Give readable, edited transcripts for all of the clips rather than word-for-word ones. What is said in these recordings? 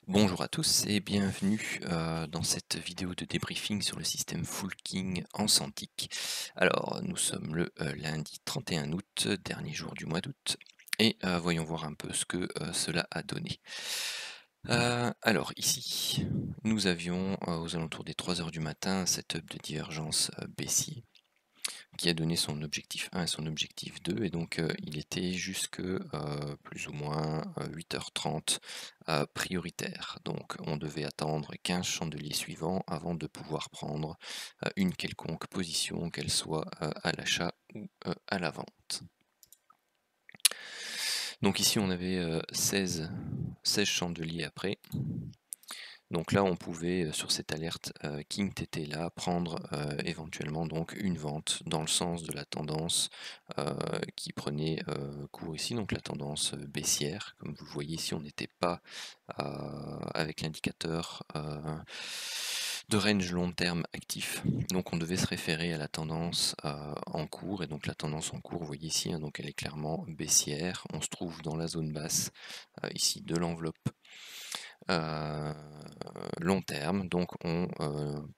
Bonjour à tous et bienvenue dans cette vidéo de débriefing sur le système Full-King en Cintiq. Alors, nous sommes le lundi 31 août, dernier jour du mois d'août, et voyons voir un peu ce que cela a donné. Alors ici, nous avions aux alentours des 3 heures du matin un setup de divergence baissier qui a donné son objectif 1 et son objectif 2 et donc il était jusque plus ou moins 8h30 prioritaire. Donc on devait attendre 15 chandeliers suivants avant de pouvoir prendre une quelconque position, qu'elle soit à l'achat ou à la vente. Donc ici on avait 16 chandeliers après. Donc là, on pouvait, sur cette alerte King TT là, prendre éventuellement donc une vente dans le sens de la tendance qui prenait cours ici, donc la tendance baissière. Comme vous le voyez ici, on n'était pas avec l'indicateur de range long terme actif. Donc on devait se référer à la tendance en cours, et donc la tendance en cours, vous voyez ici, hein, donc elle est clairement baissière. On se trouve dans la zone basse ici de l'enveloppe long terme, donc on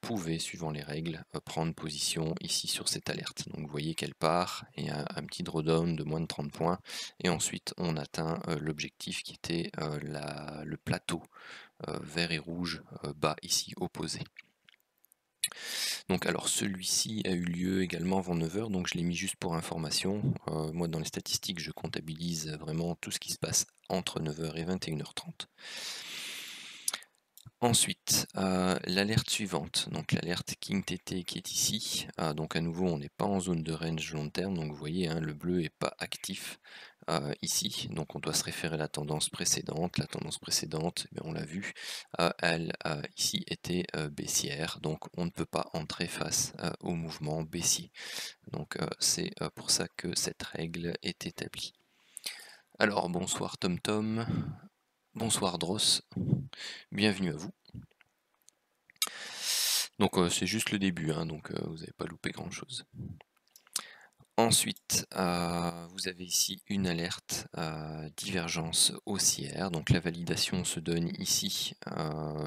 pouvait, suivant les règles, prendre position ici sur cette alerte. Donc vous voyez qu'elle part, et un petit drawdown de moins de 30 points, et ensuite on atteint l'objectif qui était le plateau vert et rouge bas ici opposé. Donc alors celui-ci a eu lieu également avant 9 h, donc je l'ai mis juste pour information. Moi dans les statistiques je comptabilise vraiment tout ce qui se passe entre 9 h et 21h30. Ensuite, l'alerte suivante, donc l'alerte King TT qui est ici. Donc à nouveau, on n'est pas en zone de range long terme, donc vous voyez, hein, le bleu n'est pas actif ici, donc on doit se référer à la tendance précédente. La tendance précédente, eh on l'a vu, elle ici était baissière, donc on ne peut pas entrer face au mouvement baissier. Donc c'est pour ça que cette règle est établie. Alors bonsoir TomTom, bonsoir Dross, bienvenue à vous. Donc c'est juste le début, hein, donc vous n'avez pas loupé grand chose. Ensuite, vous avez ici une alerte divergence haussière. Donc la validation se donne ici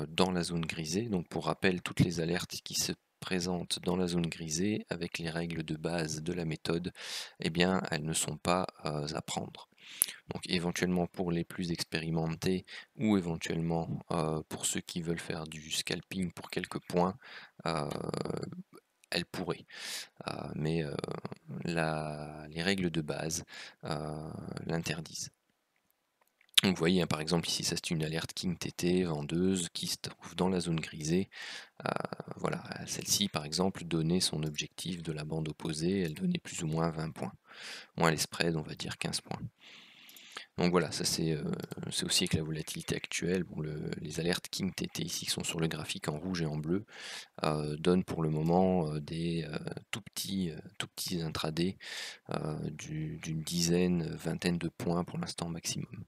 dans la zone grisée. Donc pour rappel, toutes les alertes qui se présentent dans la zone grisée avec les règles de base de la méthode, eh bien elles ne sont pas à prendre. Donc éventuellement pour les plus expérimentés, ou éventuellement pour ceux qui veulent faire du scalping pour quelques points, elle pourrait. Mais les règles de base l'interdisent. Donc vous voyez, hein, par exemple ici, ça c'est une alerte King TT vendeuse qui se trouve dans la zone grisée. Voilà, celle-ci par exemple donnait son objectif de la bande opposée, elle donnait plus ou moins 20 points. Moins les spreads, on va dire 15 points. Donc voilà, ça c'est aussi avec la volatilité actuelle. Bon, les alertes King TT ici qui sont sur le graphique en rouge et en bleu donnent pour le moment des tout petits intradés d'une dizaine, vingtaine de points pour l'instant maximum.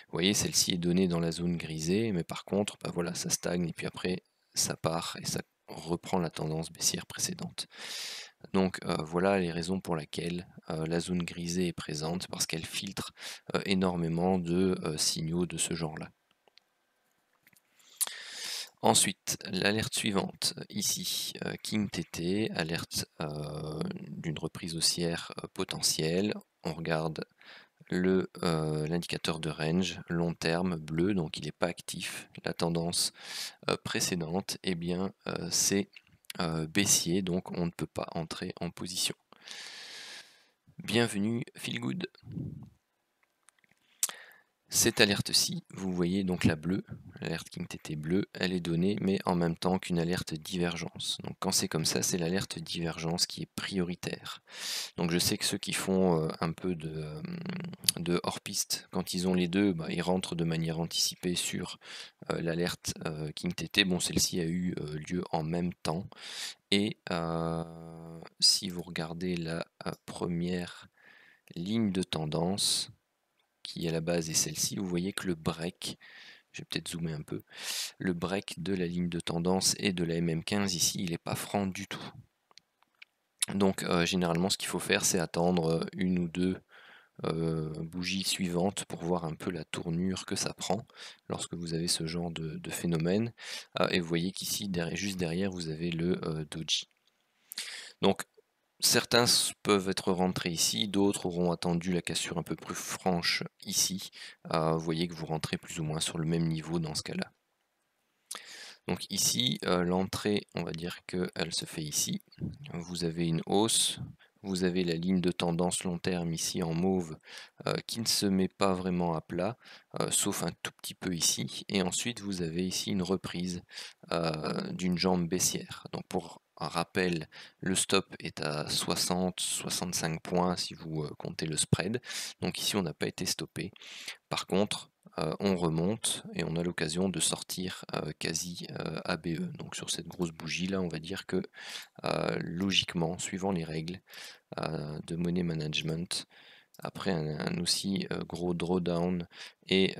Vous voyez, celle-ci est donnée dans la zone grisée, mais par contre, bah voilà, ça stagne et puis après ça part et ça reprend la tendance baissière précédente. Donc voilà les raisons pour lesquelles la zone grisée est présente, parce qu'elle filtre énormément de signaux de ce genre-là. Ensuite, l'alerte suivante, ici, King TT, alerte d'une reprise haussière potentielle. On regarde l'indicateur de range long terme bleu, donc il n'est pas actif. La tendance précédente, eh bien c'est baissier, donc on ne peut pas entrer en position. Bienvenue Feelgood. Cette alerte-ci, vous voyez donc la bleue, l'alerte King TT bleue, elle est donnée, mais en même temps qu'une alerte divergence. Donc quand c'est comme ça, c'est l'alerte divergence qui est prioritaire. Donc je sais que ceux qui font un peu de hors-piste, quand ils ont les deux, bah, ils rentrent de manière anticipée sur l'alerte King TT. Bon, celle-ci a eu lieu en même temps. Et si vous regardez la première ligne de tendance, qui à la base est celle-ci, vous voyez que le break, je vais peut-être zoomer un peu, le break de la ligne de tendance et de la MM15 ici, il n'est pas franc du tout. Donc généralement ce qu'il faut faire, c'est attendre une ou deux bougie suivante pour voir un peu la tournure que ça prend lorsque vous avez ce genre de phénomène. Et vous voyez qu'ici, juste derrière, vous avez le doji. Donc, certains peuvent être rentrés ici, d'autres auront attendu la cassure un peu plus franche ici. Vous voyez que vous rentrez plus ou moins sur le même niveau dans ce cas-là. Donc ici, l'entrée, on va dire qu'elle se fait ici. Vous avez une hausse, vous avez la ligne de tendance long terme ici en mauve qui ne se met pas vraiment à plat, sauf un tout petit peu ici. Et ensuite, vous avez ici une reprise d'une jambe baissière. Donc pour un rappel, le stop est à 60-65 points si vous comptez le spread. Donc ici, on n'a pas été stoppé. Par contre, on remonte et on a l'occasion de sortir quasi ABE. Donc sur cette grosse bougie là, on va dire que logiquement, suivant les règles de money management, après un aussi gros drawdown et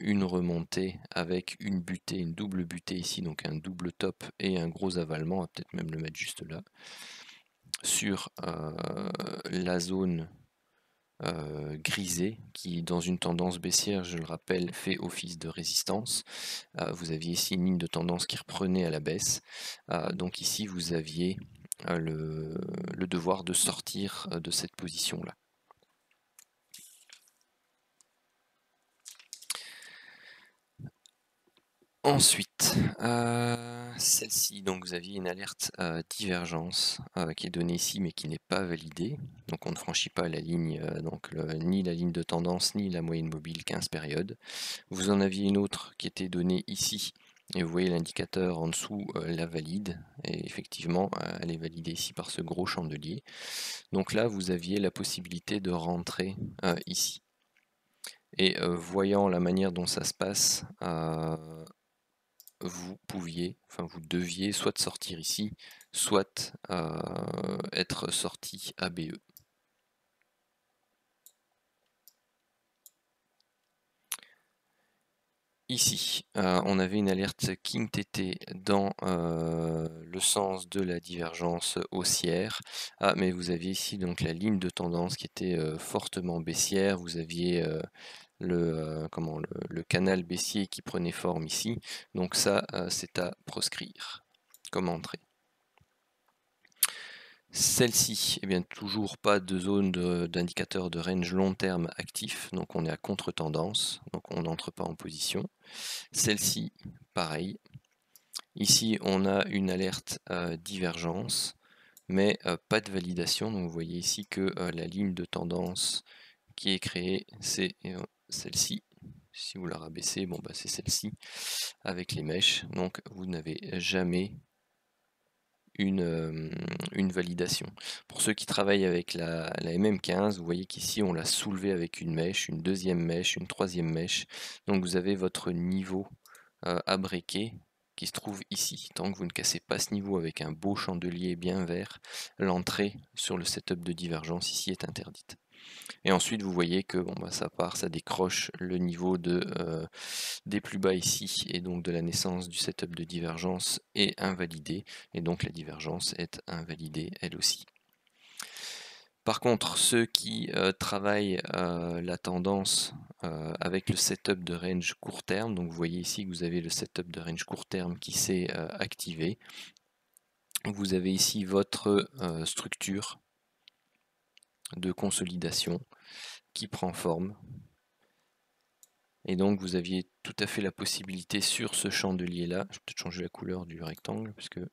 une remontée avec une butée, une double butée ici, donc un double top et un gros avalement, on va peut-être même le mettre juste là, sur la zone grisé qui dans une tendance baissière, je le rappelle, fait office de résistance. Vous aviez ici une ligne de tendance qui reprenait à la baisse. Donc ici vous aviez le devoir de sortir de cette position là. Ensuite, celle-ci, donc vous aviez une alerte divergence qui est donnée ici mais qui n'est pas validée. Donc on ne franchit pas la ligne, ni la ligne de tendance ni la moyenne mobile 15 périodes. Vous en aviez une autre qui était donnée ici et vous voyez l'indicateur en dessous la valide. Et effectivement, elle est validée ici par ce gros chandelier. Donc là, vous aviez la possibilité de rentrer ici. Et voyant la manière dont ça se passe, vous deviez soit sortir ici, soit être sorti ABE. Ici, on avait une alerte King TT dans le sens de la divergence haussière. Mais vous aviez ici donc la ligne de tendance qui était fortement baissière. Vous aviez le canal baissier qui prenait forme ici. Donc ça, c'est à proscrire comme entrée. Celle-ci, eh bien, toujours pas de zone d'indicateur de range long terme actif, donc on est à contre-tendance, donc on n'entre pas en position. Celle-ci, pareil. Ici, on a une alerte divergence, mais pas de validation. Donc vous voyez ici que la ligne de tendance qui est créée, c'est celle-ci. Si vous la rabaissez, bon, bah, c'est celle-ci avec les mèches. Donc vous n'avez jamais une validation. Pour ceux qui travaillent avec la MM15, vous voyez qu'ici on l'a soulevé avec une mèche, une deuxième mèche, une troisième mèche. Donc vous avez votre niveau à breaker qui se trouve ici. Tant que vous ne cassez pas ce niveau avec un beau chandelier bien vert, l'entrée sur le setup de divergence ici est interdite. Et ensuite vous voyez que bon, bah, ça part, ça décroche le niveau des plus bas ici et donc de la naissance du setup de divergence est invalidé et donc la divergence est invalidée elle aussi. Par contre, ceux qui travaillent la tendance avec le setup de range court terme, donc vous voyez ici que vous avez le setup de range court terme qui s'est activé. Vous avez ici votre structure de consolidation qui prend forme. Et donc vous aviez tout à fait la possibilité sur ce chandelier là, je vais peut-être changer la couleur du rectangle parce que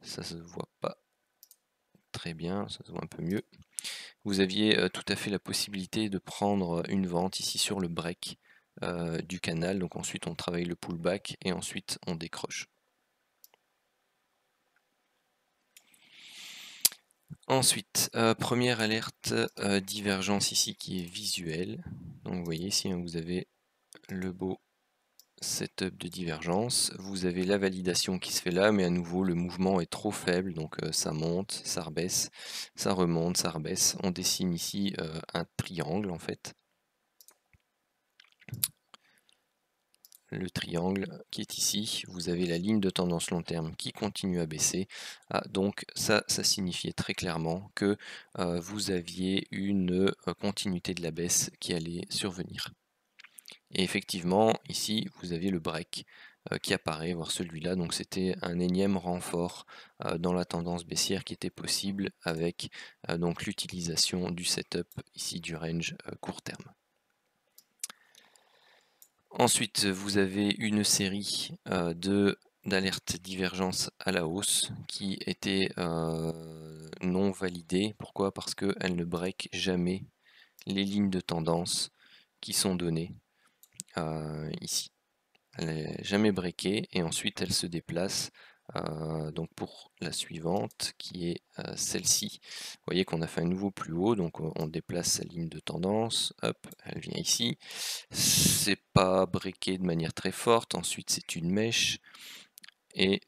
ça se voit pas très bien, ça se voit un peu mieux. Vous aviez tout à fait la possibilité de prendre une vente ici sur le break du canal, donc ensuite on travaille le pullback et ensuite on décroche. Ensuite, première alerte divergence ici qui est visuelle. Donc vous voyez ici, hein, vous avez le beau setup de divergence. Vous avez la validation qui se fait là, mais à nouveau le mouvement est trop faible, donc ça monte, ça rebaisse, ça remonte, ça rebaisse. On dessine ici un triangle en fait. le triangle qui est ici, vous avez la ligne de tendance long terme qui continue à baisser. Donc ça signifiait très clairement que vous aviez une continuité de la baisse qui allait survenir. Et effectivement, ici, vous aviez le break qui apparaît, voire celui-là, donc c'était un énième renfort dans la tendance baissière qui était possible avec donc l'utilisation du setup ici du range court terme. Ensuite, vous avez une série d'alertes divergence à la hausse qui étaient non validées. Pourquoi? Parce qu'elles ne break jamais les lignes de tendance qui sont données ici. Elle n'est jamais breakée et ensuite elle se déplace donc pour la suivante qui est celle-ci. Vous voyez qu'on a fait un nouveau plus haut, donc on déplace sa ligne de tendance, hop, elle vient ici. C'est pas breaké de manière très forte, ensuite c'est une mèche. Et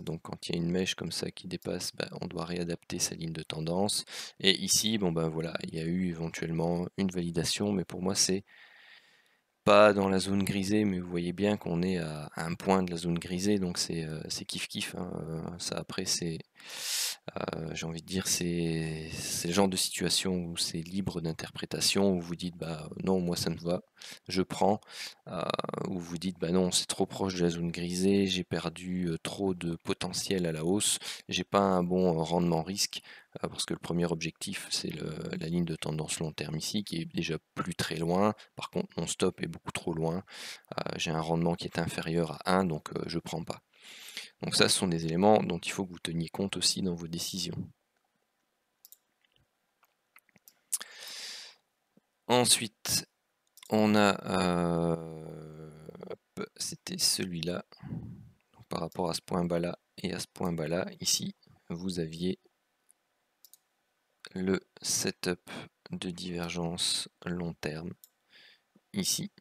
donc quand il y a une mèche comme ça qui dépasse, on doit réadapter sa ligne de tendance. Et ici, bon voilà, il y a eu éventuellement une validation, mais pour moi c'est pas dans la zone grisée, mais vous voyez bien qu'on est à un point de la zone grisée, donc c'est kiff kiff, hein. Ça après c'est, j'ai envie de dire, c'est le genre de situation où c'est libre d'interprétation, où vous dites non, moi ça me va, je prends, où vous dites non, c'est trop proche de la zone grisée, j'ai perdu trop de potentiel à la hausse, j'ai pas un bon rendement risque, parce que le premier objectif c'est la ligne de tendance long terme ici qui est déjà plus très loin. Par contre mon stop est beaucoup trop loin, j'ai un rendement qui est inférieur à 1, donc je prends pas. Donc ça, ce sont des éléments dont il faut que vous teniez compte aussi dans vos décisions. Ensuite, on a, c'était celui-là, par rapport à ce point bas là et à ce point bas là, ici, vous aviez le setup de divergence long terme, ici,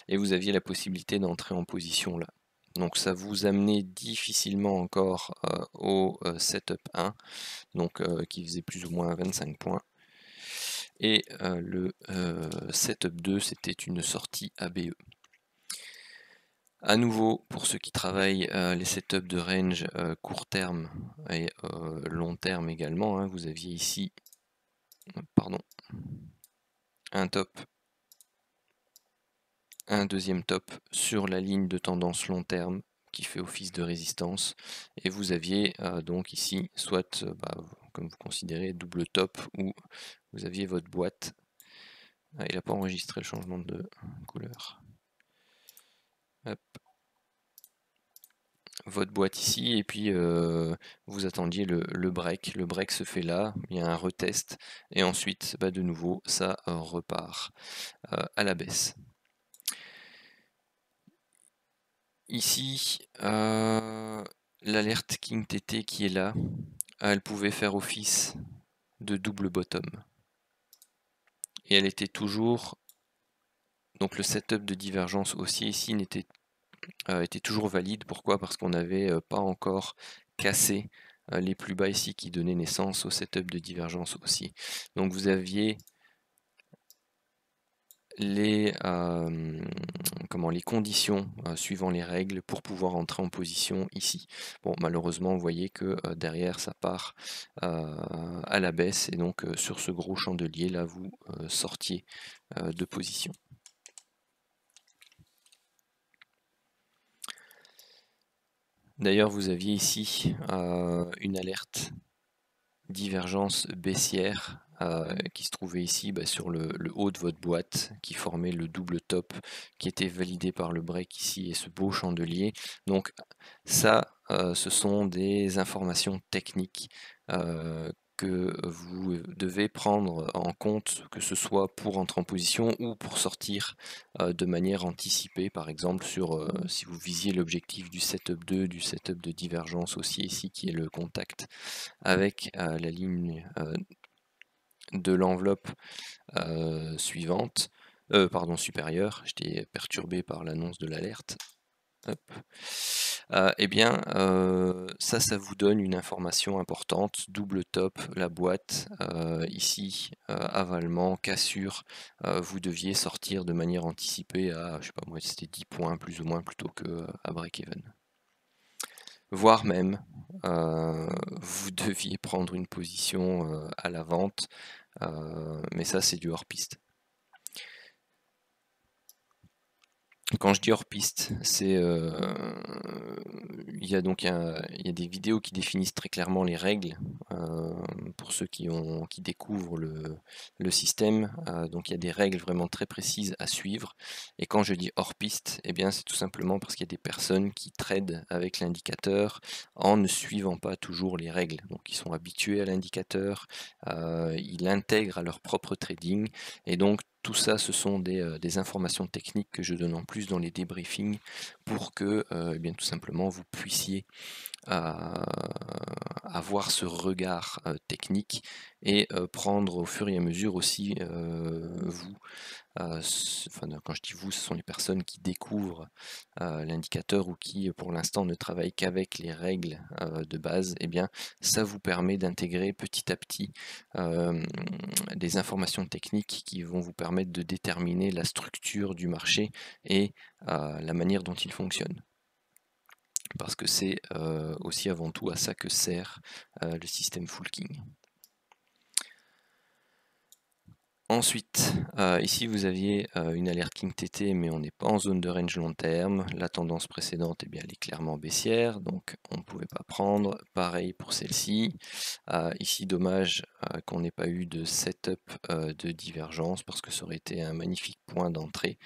et vous aviez la possibilité d'entrer en position là. Donc ça vous amenait difficilement encore au setup 1, donc qui faisait plus ou moins 25 points. Et le setup 2, c'était une sortie ABE. À nouveau, pour ceux qui travaillent les setups de range court terme et long terme également, hein, vous aviez ici un top, un deuxième top sur la ligne de tendance long terme qui fait office de résistance, et vous aviez donc ici soit comme vous considérez double top, ou vous aviez votre boîte. Il n'a pas enregistré le changement de couleur. Hop. Votre boîte ici, et puis vous attendiez le break. Le break se fait là, il y a un retest, et ensuite de nouveau ça repart à la baisse. Ici, l'alerte King TT qui est là, elle pouvait faire office de double bottom. Et elle était toujours, donc le setup de divergence haussier ici était toujours valide. Pourquoi? Parce qu'on n'avait pas encore cassé les plus bas ici qui donnaient naissance au setup de divergence haussier. Donc vous aviez les conditions suivant les règles pour pouvoir entrer en position ici. Bon, malheureusement, vous voyez que derrière ça part à la baisse, et donc sur ce gros chandelier là, vous sortiez de position. D'ailleurs, vous aviez ici une alerte divergence baissière qui se trouvait ici sur le haut de votre boîte, qui formait le double top qui était validé par le break ici et ce beau chandelier. Donc ça, ce sont des informations techniques que vous devez prendre en compte, que ce soit pour entrer en position ou pour sortir de manière anticipée, par exemple sur si vous visiez l'objectif du setup 2, du setup de divergence aussi ici qui est le contact avec la ligne de l'enveloppe suivante, supérieure. J'étais perturbé par l'annonce de l'alerte. Hop. Eh bien, ça vous donne une information importante, double top, la boîte, ici, avalement, cassure, vous deviez sortir de manière anticipée à, je sais pas moi, c'était 10 points plus ou moins plutôt que à break-even. Voire même, vous deviez prendre une position à la vente, mais ça c'est du hors-piste. Quand je dis hors piste, c'est il y a des vidéos qui définissent très clairement les règles pour ceux qui découvrent le système. Donc il y a des règles vraiment très précises à suivre. Et quand je dis hors piste, eh bien c'est tout simplement parce qu'il y a des personnes qui tradent avec l'indicateur en ne suivant pas toujours les règles. Donc ils sont habitués à l'indicateur, ils l'intègrent à leur propre trading, et donc tout ça, ce sont des informations techniques que je donne en plus dans les débriefings pour que, eh bien, tout simplement, vous puissiez avoir ce regard technique et prendre au fur et à mesure aussi, vous, enfin, quand je dis vous, ce sont les personnes qui découvrent l'indicateur ou qui, pour l'instant, ne travaillent qu'avec les règles de base. Eh bien, ça vous permet d'intégrer petit à petit des informations techniques qui vont vous permettre de déterminer la structure du marché et la manière dont il fonctionne. Parce que c'est aussi avant tout à ça que sert le système Full King. Ensuite, ici vous aviez une alerte King TT, mais on n'est pas en zone de range long terme. La tendance précédente, eh bien, elle est clairement baissière, donc on ne pouvait pas prendre. Pareil pour celle-ci. Ici, dommage qu'on n'ait pas eu de setup de divergence, parce que ça aurait été un magnifique point d'entrée.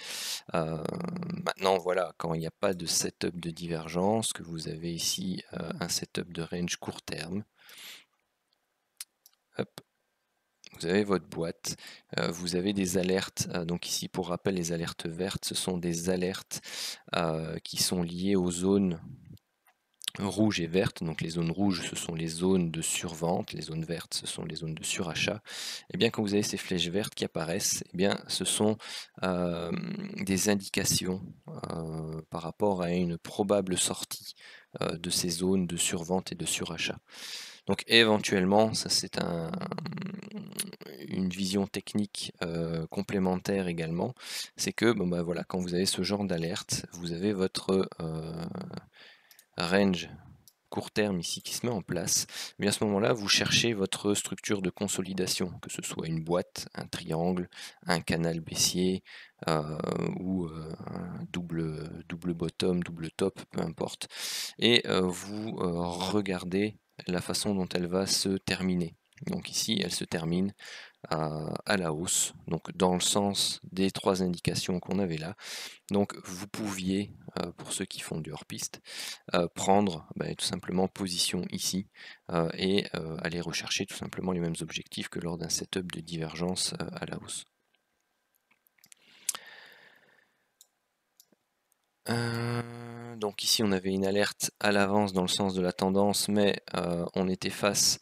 Maintenant, voilà, quand il n'y a pas de setup de divergence, que vous avez ici un setup de range court terme, hop, vous avez votre boîte, vous avez des alertes, donc ici pour rappel les alertes vertes, ce sont des alertes qui sont liées aux zones rouges et vertes. Donc les zones rouges, ce sont les zones de survente, les zones vertes, ce sont les zones de surachat. Et bien quand vous avez ces flèches vertes qui apparaissent, eh bien ce sont des indications par rapport à une probable sortie de ces zones de survente et de surachat. Donc éventuellement, ça c'est une vision technique complémentaire également, c'est que bon, bah, voilà, quand vous avez ce genre d'alerte, vous avez votre range court terme ici qui se met en place, mais à ce moment-là, vous cherchez votre structure de consolidation, que ce soit une boîte, un triangle, un canal baissier ou un double bottom, double top, peu importe, et vous regardez la façon dont elle va se terminer. Donc ici, elle se termine à la hausse, donc dans le sens des trois indications qu'on avait là. Donc vous pouviez, pour ceux qui font du hors-piste, prendre tout simplement position ici et aller rechercher tout simplement les mêmes objectifs que lors d'un setup de divergence à la hausse. Donc ici on avait une alerte à l'avance dans le sens de la tendance, mais on était face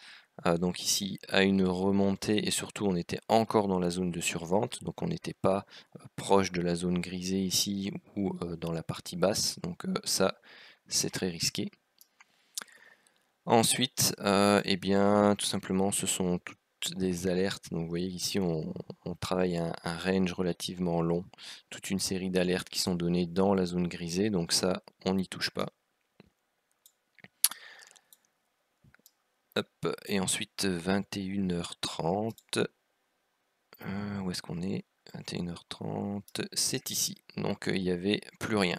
donc ici à une remontée et surtout on était encore dans la zone de survente, donc on n'était pas proche de la zone grisée ici ou dans la partie basse, donc ça c'est très risqué. Ensuite, eh bien tout simplement ce sont toutes des alertes, donc vous voyez ici on travaille un range relativement long, toute une série d'alertes qui sont données dans la zone grisée, donc ça on n'y touche pas. Hop, et ensuite 21h30, où est-ce qu'on est? 21h30, c'est ici, donc il n'y avait plus rien.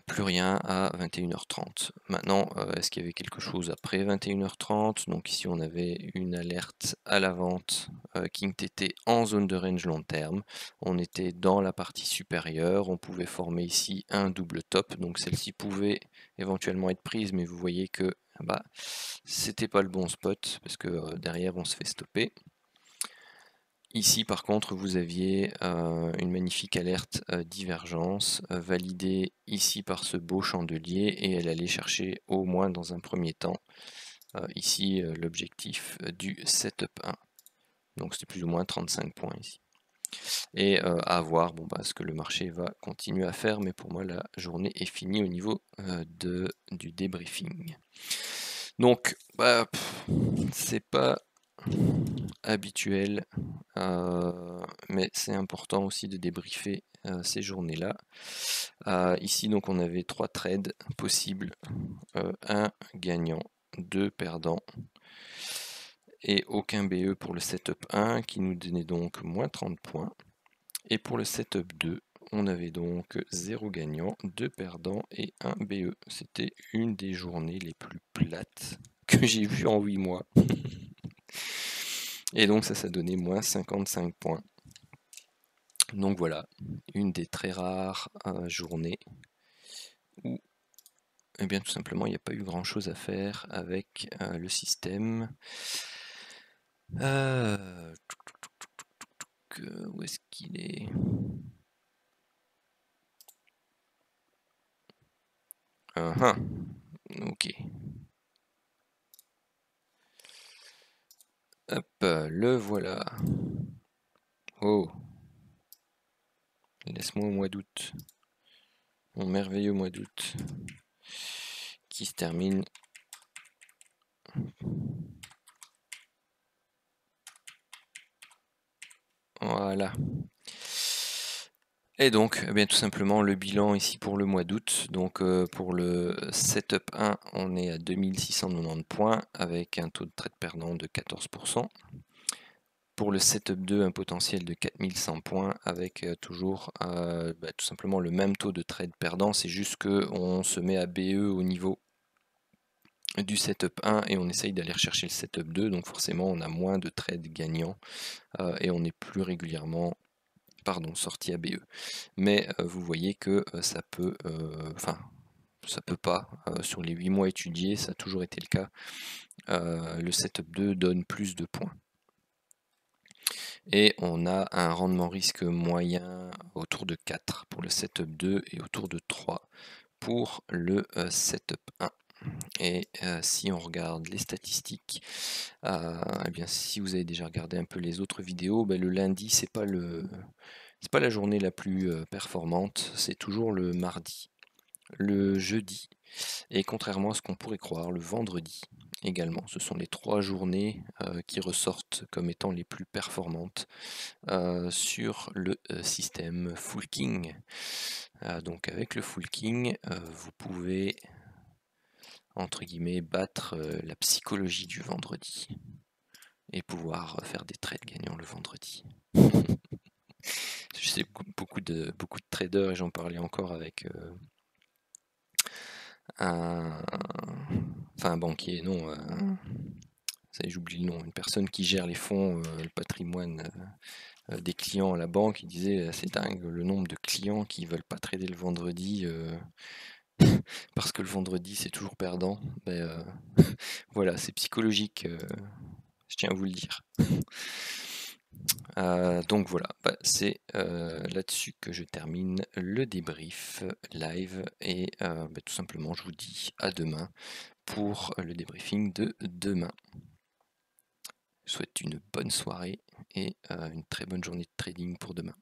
Plus rien à 21h30. Maintenant, est-ce qu'il y avait quelque chose après 21h30? Donc ici on avait une alerte à la vente King TT en zone de range long terme. On était dans la partie supérieure, on pouvait former ici un double top, donc celle-ci pouvait éventuellement être prise, mais vous voyez que bah, c'était pas le bon spot, parce que derrière on se fait stopper. Ici par contre vous aviez une magnifique alerte divergence validée ici par ce beau chandelier, et elle allait chercher au moins dans un premier temps ici l'objectif du setup 1. Donc c'était plus ou moins 35 points ici. Et à voir ce que le marché va continuer à faire, mais pour moi la journée est finie au niveau du débriefing. Donc c'est pas habituel, mais c'est important aussi de débriefer ces journées-là. Ici donc on avait 3 trades possibles, 1 gagnant, 2 perdants et aucun BE pour le setup 1 qui nous donnait donc moins 30 points. Et pour le setup 2, on avait donc 0 gagnant, 2 perdants et 1 BE. C'était une des journées les plus plates que j'ai vues en 8 mois. Et donc ça donnait moins 55 points. Donc voilà, une des très rares journées où eh bien, tout simplement il n'y a pas eu grand chose à faire avec le système. Où est-ce qu'il est? Ok. Hop, le voilà. Oh. Laisse-moi au mois d'août. Mon merveilleux mois d'août. Qui se termine. Voilà. Et donc, eh bien, tout simplement, le bilan ici pour le mois d'août. Donc, pour le setup 1, on est à 2690 points avec un taux de trade perdant de 14%. Pour le setup 2, un potentiel de 4100 points avec toujours tout simplement le même taux de trade perdant. C'est juste qu'on se met à BE au niveau du setup 1 et on essaye d'aller rechercher le setup 2. Donc forcément, on a moins de trades gagnants et on est plus régulièrement sorti à BE. Mais vous voyez que ça peut pas, sur les 8 mois étudiés, ça a toujours été le cas, le setup 2 donne plus de points. Et on a un rendement risque moyen autour de 4 pour le setup 2 et autour de 3 pour le setup 1. Et si on regarde les statistiques, eh bien, si vous avez déjà regardé un peu les autres vidéos, le lundi, c'est pas la journée la plus performante, c'est toujours le mardi, le jeudi, et contrairement à ce qu'on pourrait croire, le vendredi également. Ce sont les 3 journées qui ressortent comme étant les plus performantes sur le système Full King. Donc avec le Full King, vous pouvez entre guillemets battre la psychologie du vendredi et pouvoir faire des trades gagnants le vendredi. Je sais beaucoup de traders, et j'en parlais encore avec un banquier, non, j'oublie le nom, une personne qui gère les fonds, le patrimoine des clients à la banque. Il disait c'est dingue le nombre de clients qui veulent pas trader le vendredi parce que le vendredi c'est toujours perdant. Voilà, c'est psychologique, je tiens à vous le dire. Donc voilà, c'est là-dessus que je termine le débrief live et tout simplement je vous dis à demain pour le débriefing de demain. Je vous souhaite une bonne soirée et une très bonne journée de trading pour demain.